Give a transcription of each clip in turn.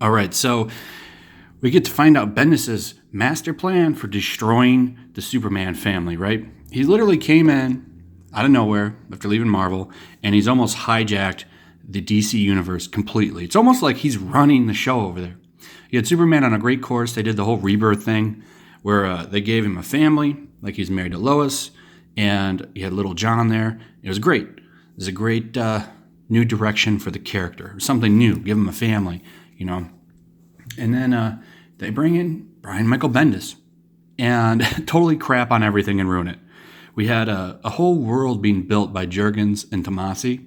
All right, so we get to find out Bendis' master plan for destroying the Superman family, right? He literally came in out of nowhere after leaving Marvel, and he's almost hijacked the DC universe completely. It's almost like he's running the show over there. He had Superman on a great course. They did the whole rebirth thing where they gave him a family, like he's married to Lois, and he had little John there. It was great. It was a great new direction for the character. Something new. Give him a family, you know. And then they bring in Brian Michael Bendis and totally crap on everything and ruin it. We had a whole world being built by Jurgens and Tomasi,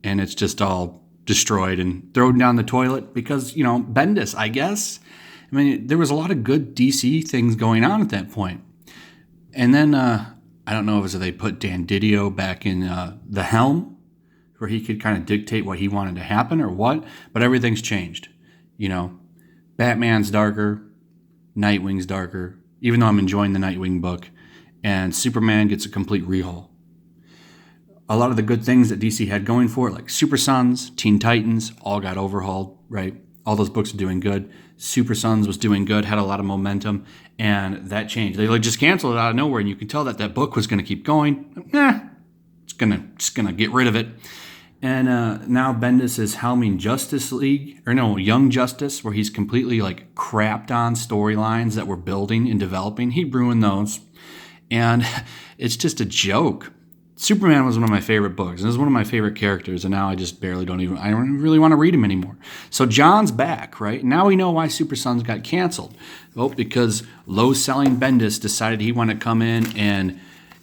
and it's just all destroyed and thrown down the toilet because, you know, Bendis, I guess. I mean, there was a lot of good DC things going on at that point. And then, I don't know if they put Dan Didio back in the helm, where he could kind of dictate what he wanted to happen or what, but everything's changed. You know, Batman's darker, Nightwing's darker, even though I'm enjoying the Nightwing book, and Superman gets a complete rehaul. A lot of the good things that DC had going for it, like Super Sons, Teen Titans, all got overhauled, right? All those books are doing good. Super Sons was doing good, had a lot of momentum, and that changed. They just canceled it out of nowhere, and you could tell that that book was going to keep going. Just gonna get rid of it. And now Bendis is helming Young Justice, where he's completely like crapped on storylines that we're building and developing. He ruined those. And it's just a joke. Superman was one of my favorite books, and it was one of my favorite characters, and now I don't really want to read him anymore. So John's back, right? Now we know why Super Sons got canceled. Well, because low-selling Bendis decided he wanted to come in and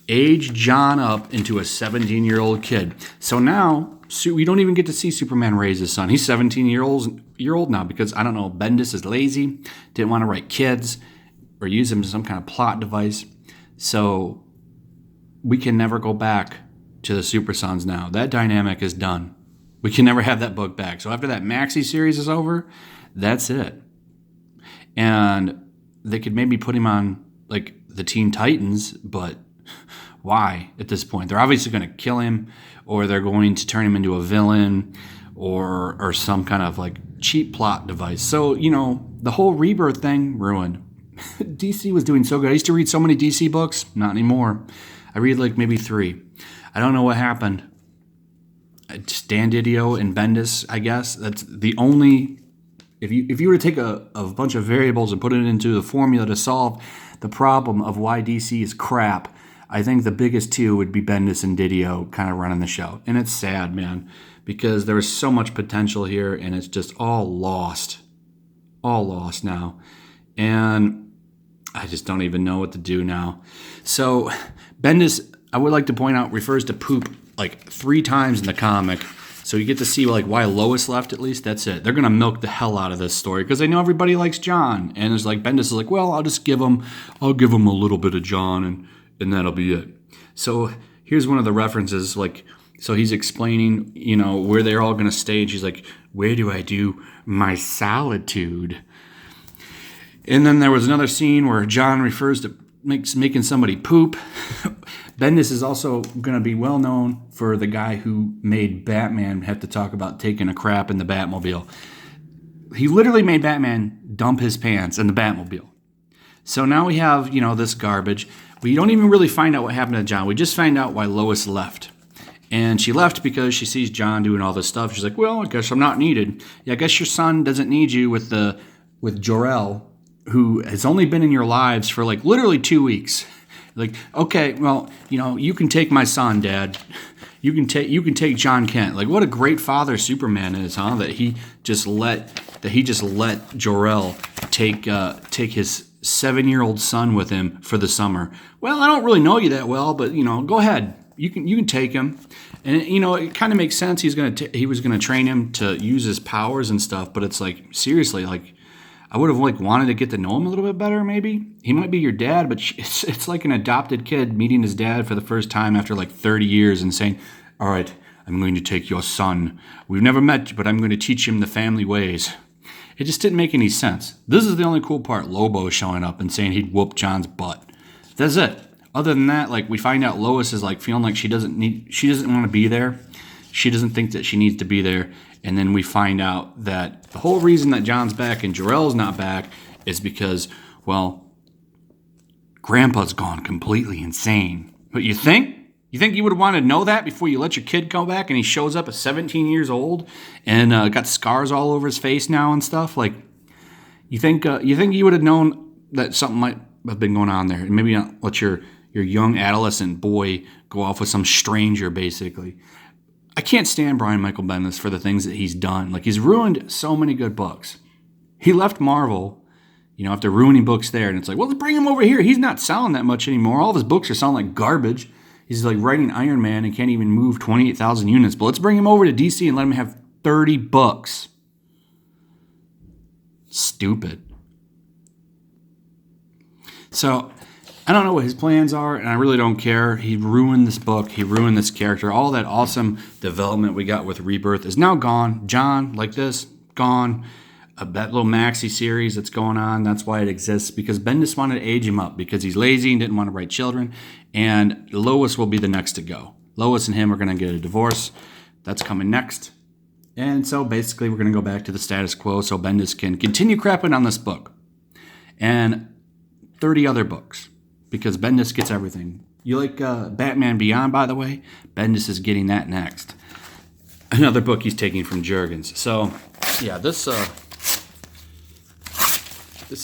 age John up into a 17-year-old kid. So now we don't even get to see Superman raise his son. He's 17-year-old now because, I don't know, Bendis is lazy, didn't want to write kids or use him as some kind of plot device. So we can never go back to the Super Sons now. That dynamic is done. We can never have that book back. So after that Maxi series is over, that's it. And they could maybe put him on like the Teen Titans, but why at this point? They're obviously going to kill him, or they're going to turn him into a villain, or some kind of like cheap plot device. So, you know, the whole rebirth thing ruined. DC was doing so good. I used to read so many DC books. Not anymore. I read like maybe 3. I don't know what happened. Just Dan Didio and Bendis, I guess. That's the only... If you were to take a bunch of variables and put it into the formula to solve the problem of why DC is crap, I think the biggest two would be Bendis and Didio kind of running the show. And it's sad, man, because there was so much potential here, and it's just all lost. All lost now. And I just don't even know what to do now. So Bendis, I would like to point out, refers to poop like 3 times in the comic. So you get to see like why Lois left, at least. That's it. They're going to milk the hell out of this story because they know everybody likes John. And it's like Bendis is like, well, I'll give him a little bit of John and that'll be it. So here's one of the references. Like, so he's explaining, you know, where they're all going to stay. And she's like, where do I do my solitude? And then there was another scene where John refers to making somebody poop. Bendis is also going to be well known for the guy who made Batman have to talk about taking a crap in the Batmobile. He literally made Batman dump his pants in the Batmobile. So now we have, you know, this garbage. We don't even really find out what happened to John. We just find out why Lois left. And she left because she sees John doing all this stuff. She's like, well, I guess I'm not needed. Yeah, I guess your son doesn't need you with Jor-El, who has only been in your lives for like literally 2 weeks. Like, okay, well, you know, you can take my son, Dad. You can take Jon Kent. Like, what a great father Superman is, huh? That he just let Jor-El take his 7-year-old son with him for the summer. Well, I don't really know you that well, but you know, go ahead. You can take him. And you know, it kind of makes sense. He was gonna train him to use his powers and stuff. But it's like, seriously, like, I would have like wanted to get to know him a little bit better. Maybe he might be your dad, but it's like an adopted kid meeting his dad for the first time after like 30 years and saying, "All right, I'm going to take your son. We've never met, but I'm going to teach him the family ways." It just didn't make any sense. This is the only cool part: Lobo showing up and saying he'd whoop John's butt. That's it. Other than that, like, we find out Lois is like feeling like she doesn't want to be there. She doesn't think that she needs to be there. And then we find out that the whole reason that Jon's back and Jor-El's not back is because, well, Grandpa's gone completely insane. But you think? You think you would want to know that before you let your kid come back and he shows up at 17 years old and got scars all over his face now and stuff? Like, you think you would have known that something might have been going on there, and maybe not let your young adolescent boy go off with some stranger, basically. I can't stand Brian Michael Bendis for the things that he's done. Like, he's ruined so many good books. He left Marvel, after ruining books there, and it's like, well, let's bring him over here. He's not selling that much anymore. All of his books are selling like garbage. He's like writing Iron Man and can't even move 28,000 units. But let's bring him over to DC and let him have 30 books. Stupid. So, I don't know what his plans are, and I really don't care. He ruined this book. He ruined this character. All that awesome development we got with Rebirth is now gone. Jon, like this, gone. That little maxi series that's going on, that's why it exists, because Bendis wanted to age him up because he's lazy and didn't want to write children, and Lois will be the next to go. Lois and him are going to get a divorce. That's coming next. And so basically we're going to go back to the status quo so Bendis can continue crapping on this book and 30 other books, because Bendis gets everything. You like Batman Beyond, by the way? Bendis is getting that next. Another book he's taking from Jurgens. So, yeah, this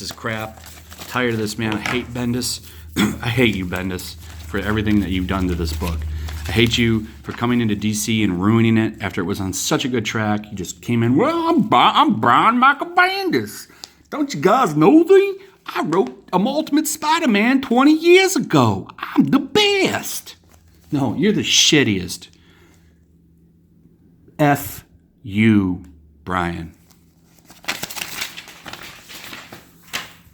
is crap. I'm tired of this, man. I hate Bendis. I hate you, Bendis, for everything that you've done to this book. I hate you for coming into DC and ruining it after it was on such a good track. You just came in, well, I'm Brian Michael Bendis. Don't you guys know me? I wrote Ultimate Spider-Man 20 years ago. I'm the best. No, you're the shittiest. F you, Brian.